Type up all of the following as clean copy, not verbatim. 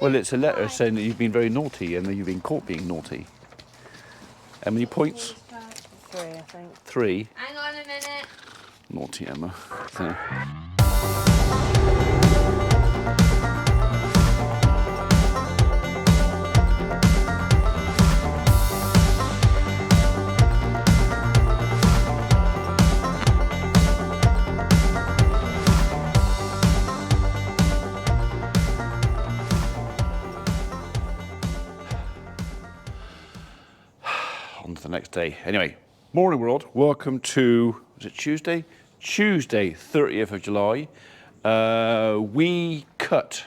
Well, it's a letter saying that you've been very naughty and that you've been caught being naughty. How many points? 3, I think. 3. Hang on a minute. Naughty Emma. So. On to the next day. Anyway, morning world. Welcome to, was it Tuesday? Tuesday, 30th of July. We cut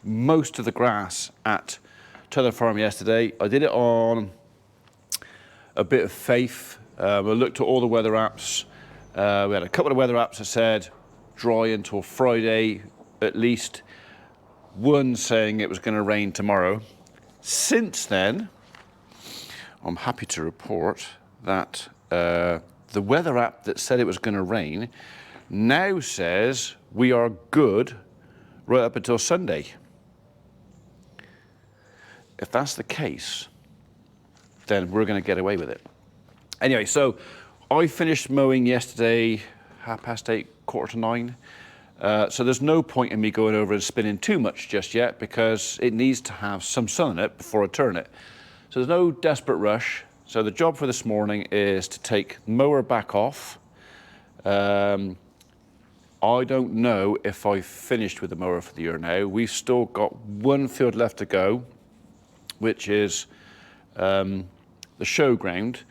most of the grass at Tether Farm yesterday. I did it on a bit of faith. I looked at all the weather apps. We had a couple of weather apps that said dry until Friday at least. One saying it was going to rain tomorrow. Since then, I'm happy to report that the weather app that said it was going to rain now says we are good right up until Sunday. If that's the case, then we're going to get away with it. Anyway, so I finished mowing yesterday, 8:30, 8:45. So there's no point in me going over and spinning too much just yet because it needs to have some sun in it before I turn it. So there's no desperate rush. So the job for this morning is to take the mower back off. I don't know if I've finished with the mower for the year now. We've still got one field left to go, which is the showground.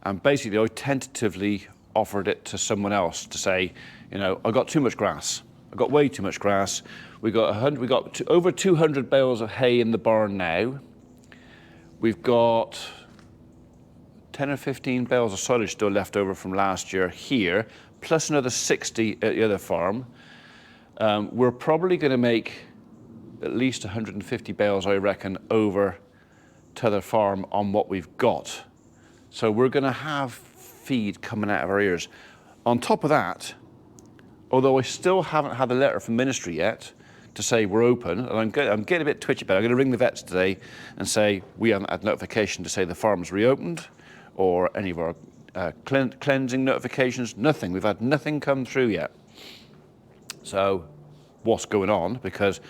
And basically I tentatively offered it to someone else to say, you know, I got too much grass. I got way too much grass. We got over 200 bales of hay in the barn now. We've got 10 or 15 bales of silage still left over from last year here, plus another 60 at the other farm. We're probably going to make at least 150 bales, I reckon, over to the farm on what we've got. So we're going to have feed coming out of our ears. On top of that, although I still haven't had a letter from ministry yet to say we're open, and I'm getting a bit twitchy about it. I'm going to ring the vets today and say we haven't had notification to say the farm's reopened or any of our cleansing notifications, nothing. We've had nothing come through yet. So what's going on? Because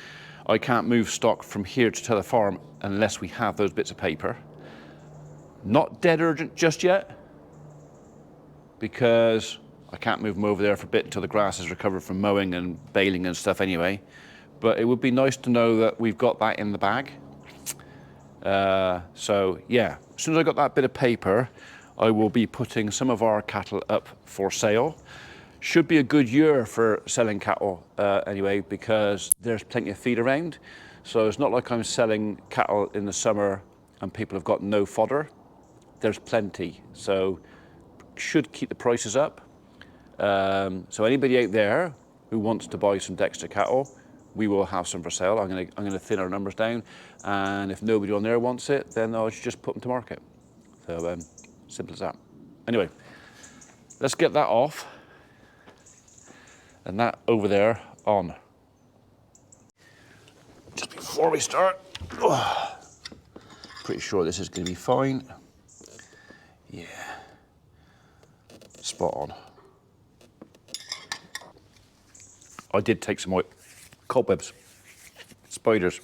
I can't move stock from here to Tether Farm unless we have those bits of paper. Not dead urgent just yet because I can't move them over there for a bit until the grass is recovered from mowing and baling and stuff anyway. But it would be nice to know that we've got that in the bag. So yeah, as soon as I got that bit of paper, I will be putting some of our cattle up for sale. Should be a good year for selling cattle anyway, because there's plenty of feed around. So it's not like I'm selling cattle in the summer and people have got no fodder. There's plenty, so should keep the prices up. So anybody out there who wants to buy some Dexter cattle, we will have some for sale. I'm gonna thin our numbers down, and if nobody on there wants it, then I should just put them to market. So simple as that. Anyway, let's get that off, and that over there on. Just before we start, pretty sure this is going to be fine. Yeah, spot on. I did take some cobwebs, spiders.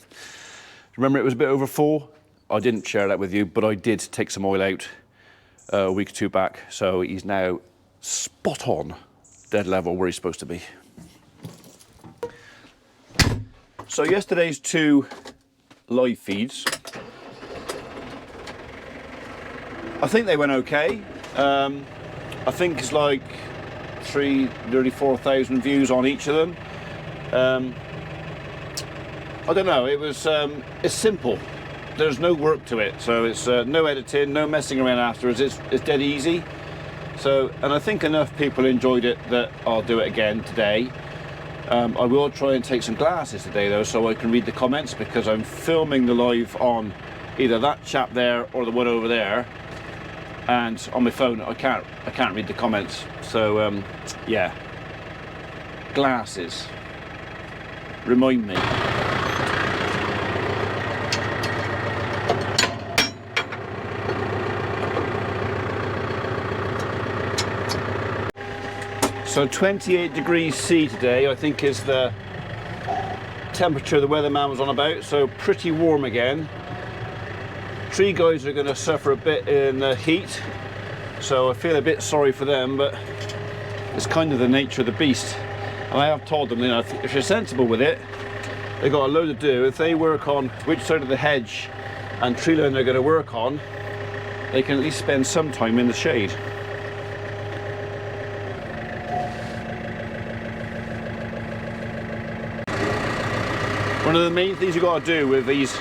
Remember it was a bit over full? I didn't share that with you, but I did take some oil out a week or two back, so he's now spot on, dead level where he's supposed to be. So yesterday's 2 live feeds, I think they went okay. I think it's like nearly 4,000 views on each of them. I don't know, it was, it's simple. There's no work to it, so it's no editing, no messing around afterwards, it's dead easy. So, and I think enough people enjoyed it that I'll do it again today. I will try and take some glasses today though, so I can read the comments, because I'm filming the live on either that chap there or the one over there, and on my phone I can't read the comments. So yeah, glasses, remind me. So 28 degrees C today, I think, is the temperature the weatherman was on about, so pretty warm again. Tree guys are going to suffer a bit in the heat, so I feel a bit sorry for them, but it's kind of the nature of the beast. And I have told them, you know, if you're sensible with it, they've got a load to do. If they work on which side of the hedge and tree line they're going to work on, they can at least spend some time in the shade. One of the main things you've got to do with these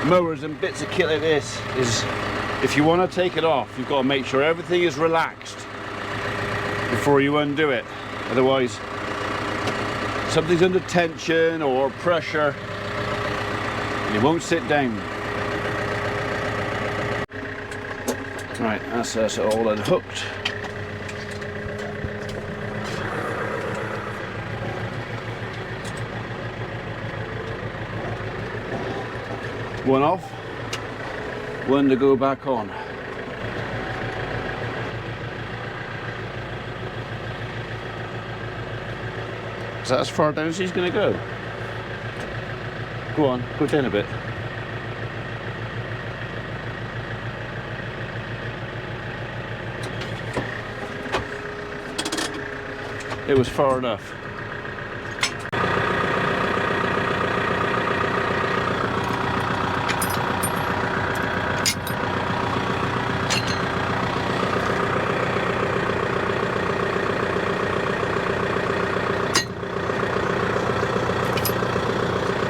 mowers and bits of kit like this is, if you want to take it off, you've got to make sure everything is relaxed before you undo it. Otherwise, something's under tension or pressure and it won't sit down. Right, that's us all unhooked. One off, one to go back on. Is that as far down as he's going to go? Go on, go down a bit. It was far enough.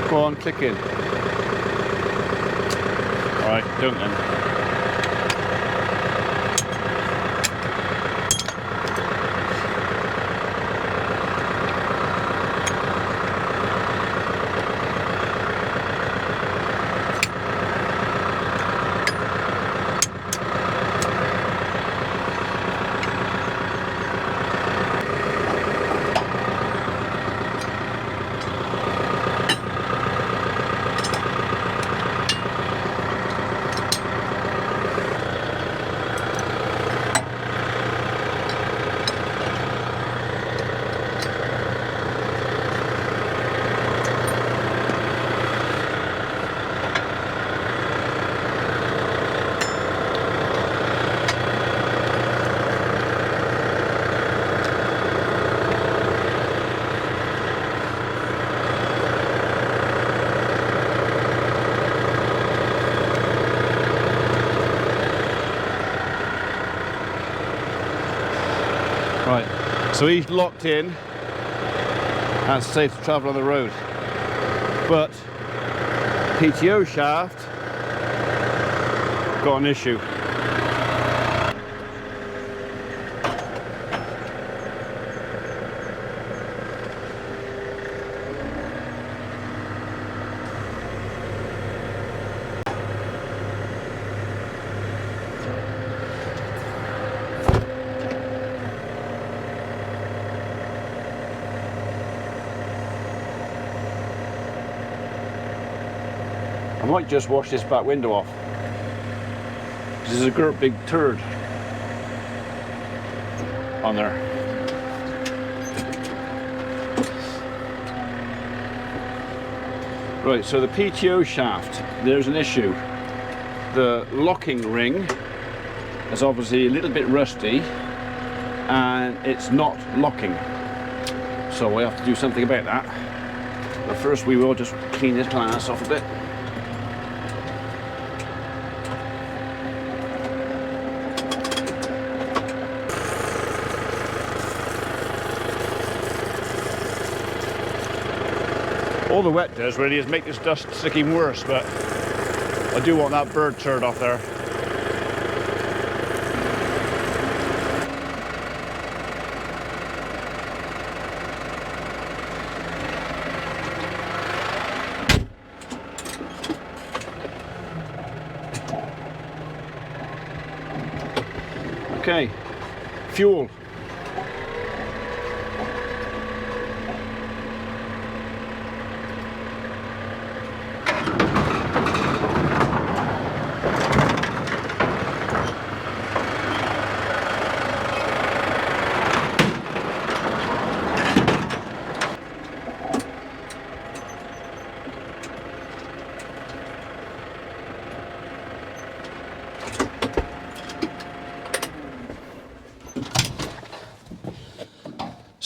Go on, click in. Alright, don't then. Right, so he's locked in and safe to travel on the road. But PTO shaft got an issue. I might just wash this back window off. This is a great big turd on there. Right, so the PTO shaft, there's an issue. The locking ring is obviously a little bit rusty and it's not locking. So we have to do something about that. But first we will just clean this glass off a bit. All the wet does really is make this dust sticking worse, but I do want that bird turd off there. Okay, fuel.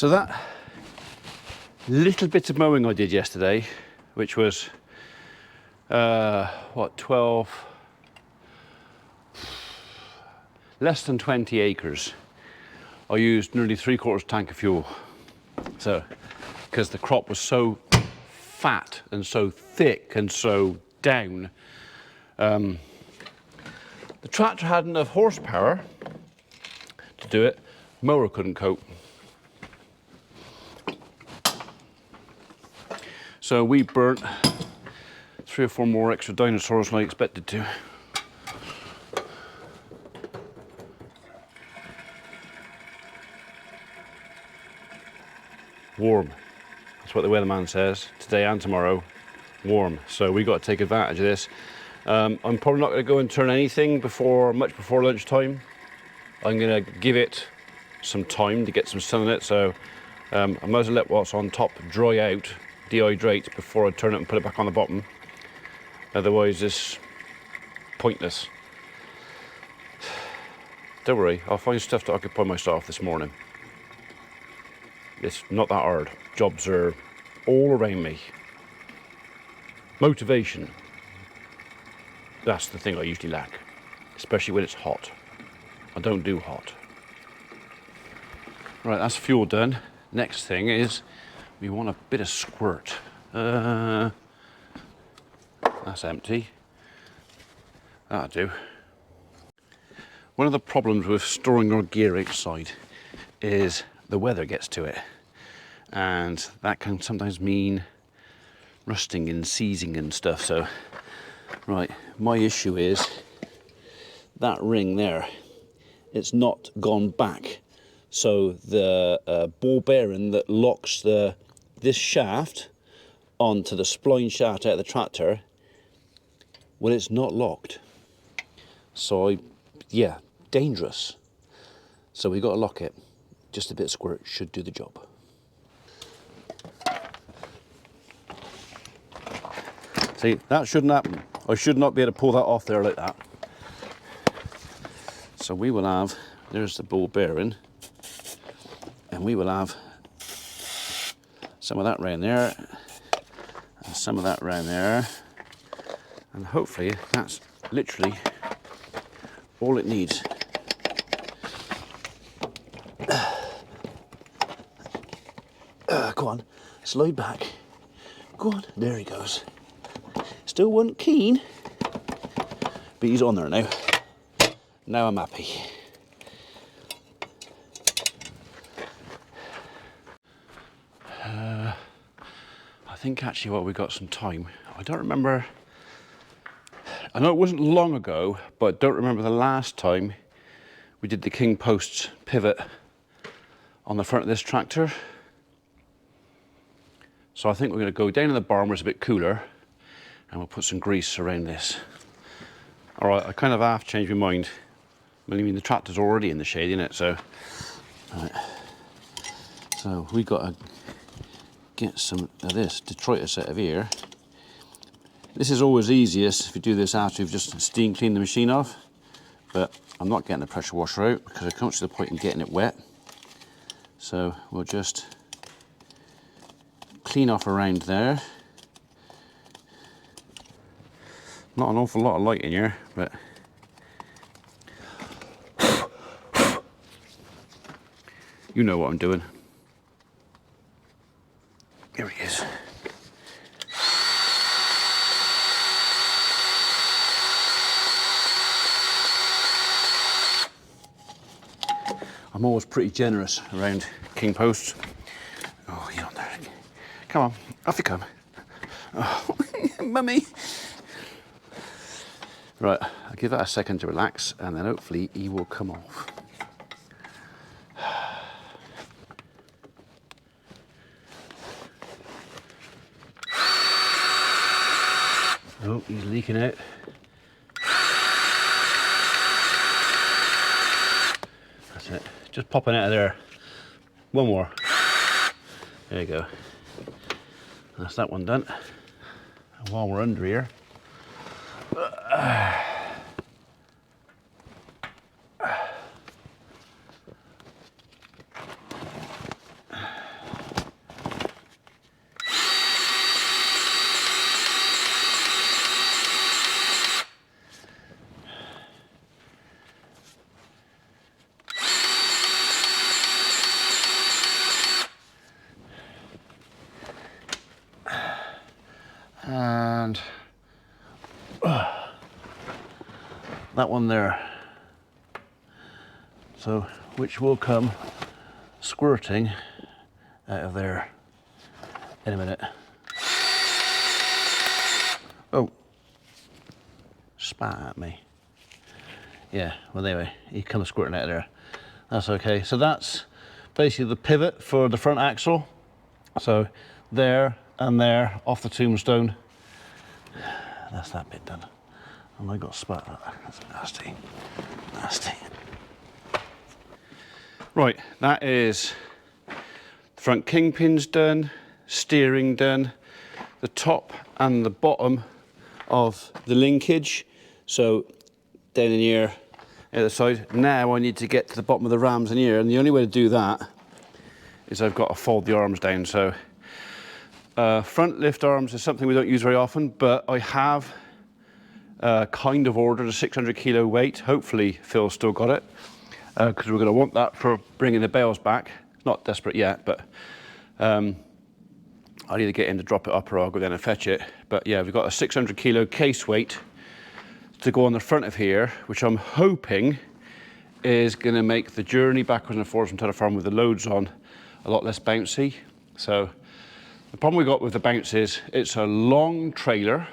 So that little bit of mowing I did yesterday, which was, what, 12, less than 20 acres. I used nearly 3/4 tank of fuel. So, because the crop was so fat and so thick and so down. The tractor had enough horsepower to do it. Mower couldn't cope. So we burnt 3 or 4 more extra dinosaurs than I expected to. Warm. That's what the weatherman says. Today and tomorrow, warm. So we got to take advantage of this. I'm probably not going to go and turn anything much before lunchtime. I'm going to give it some time to get some sun in it. So I might as well let what's on top dry out, dehydrate before I turn it and put it back on the bottom. Otherwise it's pointless. Don't worry, I'll find stuff to occupy myself this morning. It's not that hard. Jobs are all around me. Motivation. That's the thing I usually lack, especially when it's hot. I don't do hot. Right, that's fuel done. Next thing is we want a bit of squirt. That's empty. That'll do. One of the problems with storing our gear outside is the weather gets to it. And that can sometimes mean rusting and seizing and stuff. So, right, my issue is that ring there, it's not gone back. So the ball bearing that locks this shaft onto the spline shaft out of the tractor, well, it's not locked. So yeah, dangerous. So we got to lock it. Just a bit of squirt should do the job. See, that shouldn't happen. I should not be able to pull that off there like that. So we will have, there's the ball bearing, and we will have some of that round there, and some of that round there, and hopefully that's literally all it needs. Go on, slide back. Go on, there he goes. Still wasn't keen, but he's on there now. Now I'm happy. I think actually, well, we got some time. I don't remember. I know it wasn't long ago, but I don't remember the last time we did the king posts pivot on the front of this tractor. So I think we're going to go down in the barn where it's a bit cooler, and we'll put some grease around this. All right, I kind of half changed my mind. I mean, the tractor's already in the shade, isn't it? So, right. So we got to get some of this detritus out of here. This is always easiest if you do this after you've just steam cleaned the machine off, but I'm not getting the pressure washer out because I can't see the point in getting it wet. So we'll just clean off around there. Not an awful lot of light in here, but you know what I'm doing. Here he is. I'm always pretty generous around king posts. Oh, you're on there. Come on, off you come. Oh, mummy. Right, I'll give that a second to relax, and then hopefully he will come off. Oh, he's leaking out. That's it. Just popping out of there. One more. There you go. That's that one done. And while we're under here, and that one there. So, which will come squirting out of there in a minute. Oh, spat at me. Yeah, well anyway, he comes squirting out of there. That's okay. So that's basically the pivot for the front axle. So there and there off the tombstone. That's that bit done. And I got spat at. That's nasty. Nasty. Right, that is the front kingpins done, steering done, the top and the bottom of the linkage. So down in here, the other side. Now I need to get to the bottom of the rams in here, and the only way to do that is I've got to fold the arms down. So front lift arms is something we don't use very often, but I have kind of ordered a 600 kilo weight. Hopefully Phil's still got it, because we're going to want that for bringing the bales back. It's not desperate yet, but I'll either get him to drop it up or I'll go down and fetch it. But yeah, we've got a 600 kilo case weight to go on the front of here, which I'm hoping is going to make the journey backwards and forwards from the farm with the loads on a lot less bouncy. So the problem we got with the bounce is it's a long trailer.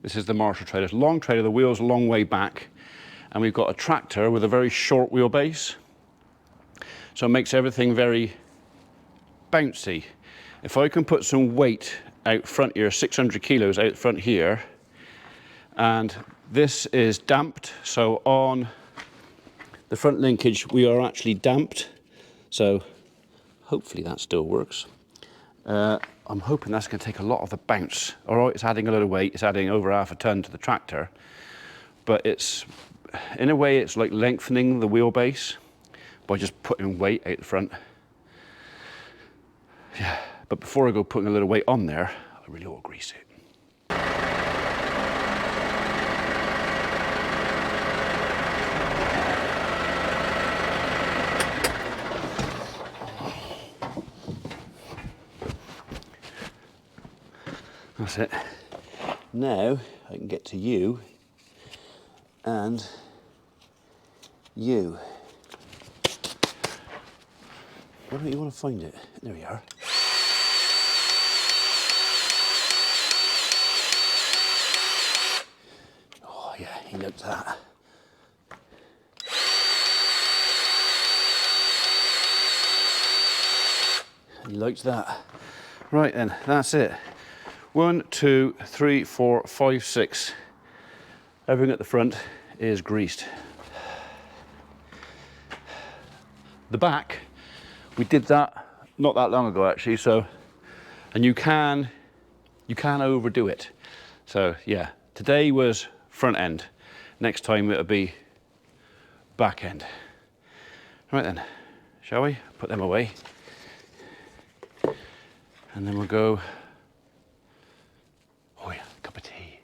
This is the Marshall trailer. It's a long trailer, the wheel's a long way back, and we've got a tractor with a very short wheelbase. So it makes everything very bouncy. If I can put some weight out front here, 600 kilos out front here, and this is damped, so on the front linkage we are actually damped, so hopefully that still works. I'm hoping that's going to take a lot of the bounce. All right, it's adding a lot of weight, it's adding over half a ton to the tractor, but it's, in a way, it's like lengthening the wheelbase by just putting weight out the front. Yeah, but before I go putting a little weight on there, I really ought to grease it. That's it. Now I can get to you and you. Where do you want to find it? There we are. Oh yeah, he likes that. He likes that. Right then, that's it. 1, 2, 3, 4, 5, 6. Everything at the front is greased. The back, we did that not that long ago actually, so, and you can overdo it. So yeah, today was front end. Next time it'll be back end. Right then, shall we? Put them away. And then we'll go, oh yeah, cup of tea.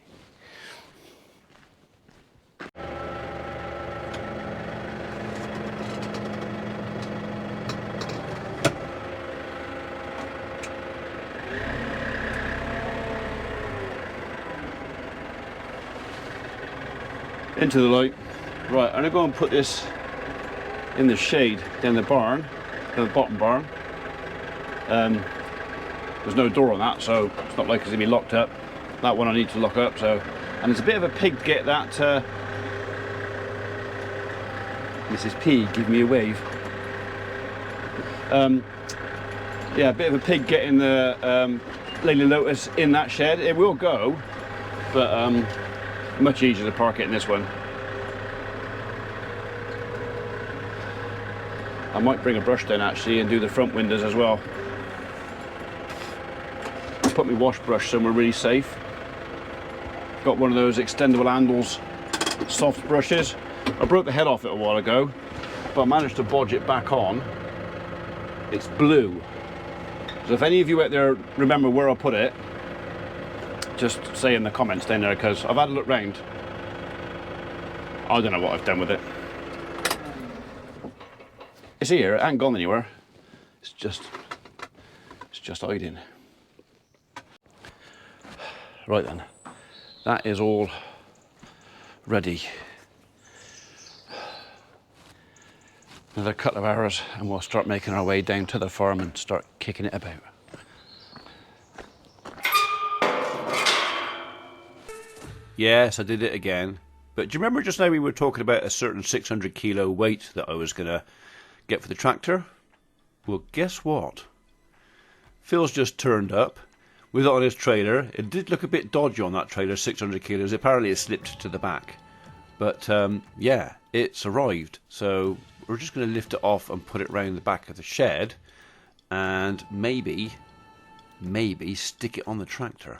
Into the light. Right, I'm gonna go and put this in the shade down the barn, down the bottom barn. There's no door on that, so it's not like it's gonna be locked up. That one I need to lock up, so. And it's a bit of a pig to get that, Mrs. P, give me a wave. Yeah, a bit of a pig getting the Lady Lotus in that shed. It will go, but much easier to park it in this one. I might bring a brush down actually and do the front windows as well. Put my wash brush somewhere really safe. Got one of those extendable handles, soft brushes. I broke the head off it a while ago, but I managed to bodge it back on. It's blue. So if any of you out there remember where I put it, just say in the comments down there, because I've had a look round. I don't know what I've done with it. It's here, it ain't gone anywhere. It's just hiding. Right then, that is all ready. Another couple of hours and we'll start making our way down to the farm and start kicking it about. Yes, I did it again. But do you remember just now we were talking about a certain 600 kilo weight that I was going to get for the tractor? Well, guess what? Phil's just turned up with it on his trailer. It did look a bit dodgy on that trailer, 600 kilos. Apparently it slipped to the back. But yeah, it's arrived. So we're just going to lift it off and put it round the back of the shed and maybe stick it on the tractor.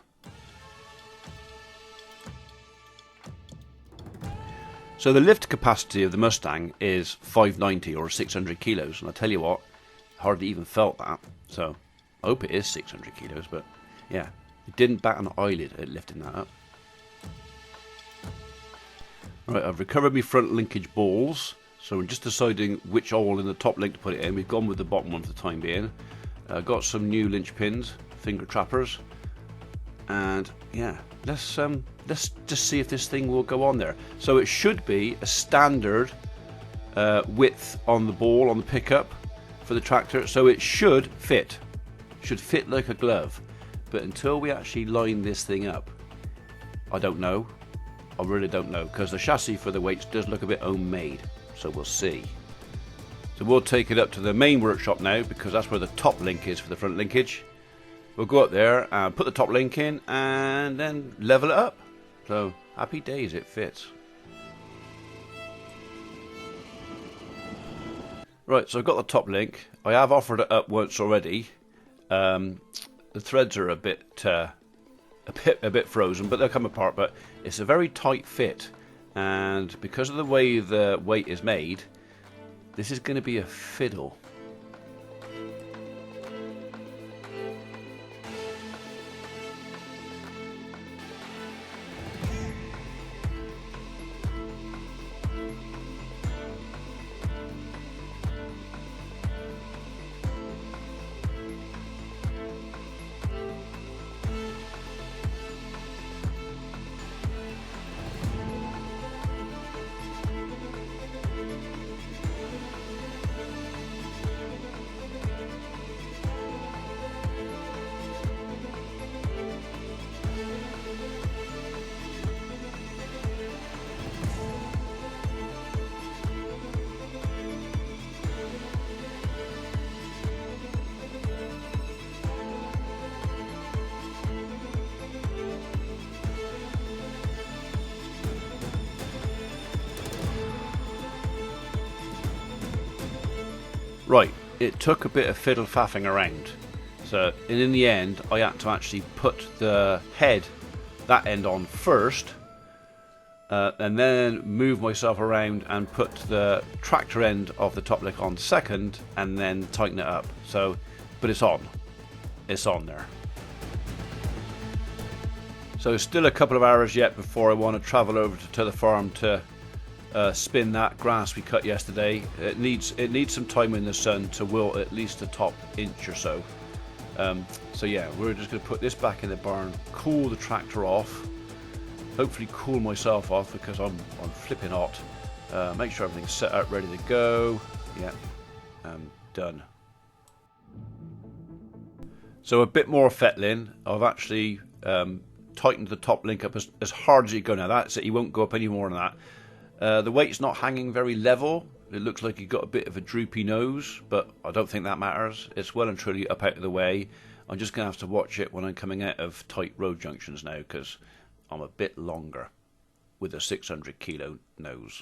So the lift capacity of the Mustang is 590 or 600 kilos, and I tell you what, hardly even felt that. So I hope it is 600 kilos, but yeah, it didn't bat an eyelid at lifting that up. Right, I've recovered my front linkage balls, so we're just deciding which hole in the top link to put it in. We've gone with the bottom one for the time being. Got some new linch pins, finger trappers, and yeah, let's just see if this thing will go on there. So it should be a standard width on the ball on the pickup for the tractor, so it should fit like a glove. But until we actually line this thing up, I don't know. I really don't know, because the chassis for the weights does look a bit homemade, so we'll see. So we'll take it up to the main workshop now, because that's where the top link is for the front linkage. We'll go up there and put the top link in and then level it up. So happy days, it fits. Right, so I've got the top link. I have offered it up once already. The threads are a bit frozen, but they'll come apart. But it's a very tight fit, and because of the way the weight is made, this is going to be a fiddle. Right, it took a bit of fiddle faffing around. So, and in the end, I had to actually put the head, that end on first, and then move myself around and put the tractor end of the top link on second, and then tighten it up. So, but it's on there. So still a couple of hours yet before I want to travel over to the farm to spin that grass we cut yesterday. It needs some time in the sun to wilt at least the top inch or so. So yeah, we're just going to put this back in the barn, cool the tractor off, hopefully cool myself off because I'm flipping hot. Make sure everything's set up, ready to go. Yeah, done. So a bit more fettling. I've actually tightened the top link up as hard as you go now. That's it, you won't go up any more than that. The weight's not hanging very level. It looks like you've got a bit of a droopy nose, but I don't think that matters. It's well and truly up out of the way. I'm just going to have to watch it when I'm coming out of tight road junctions now, because I'm a bit longer with a 600 kilo nose.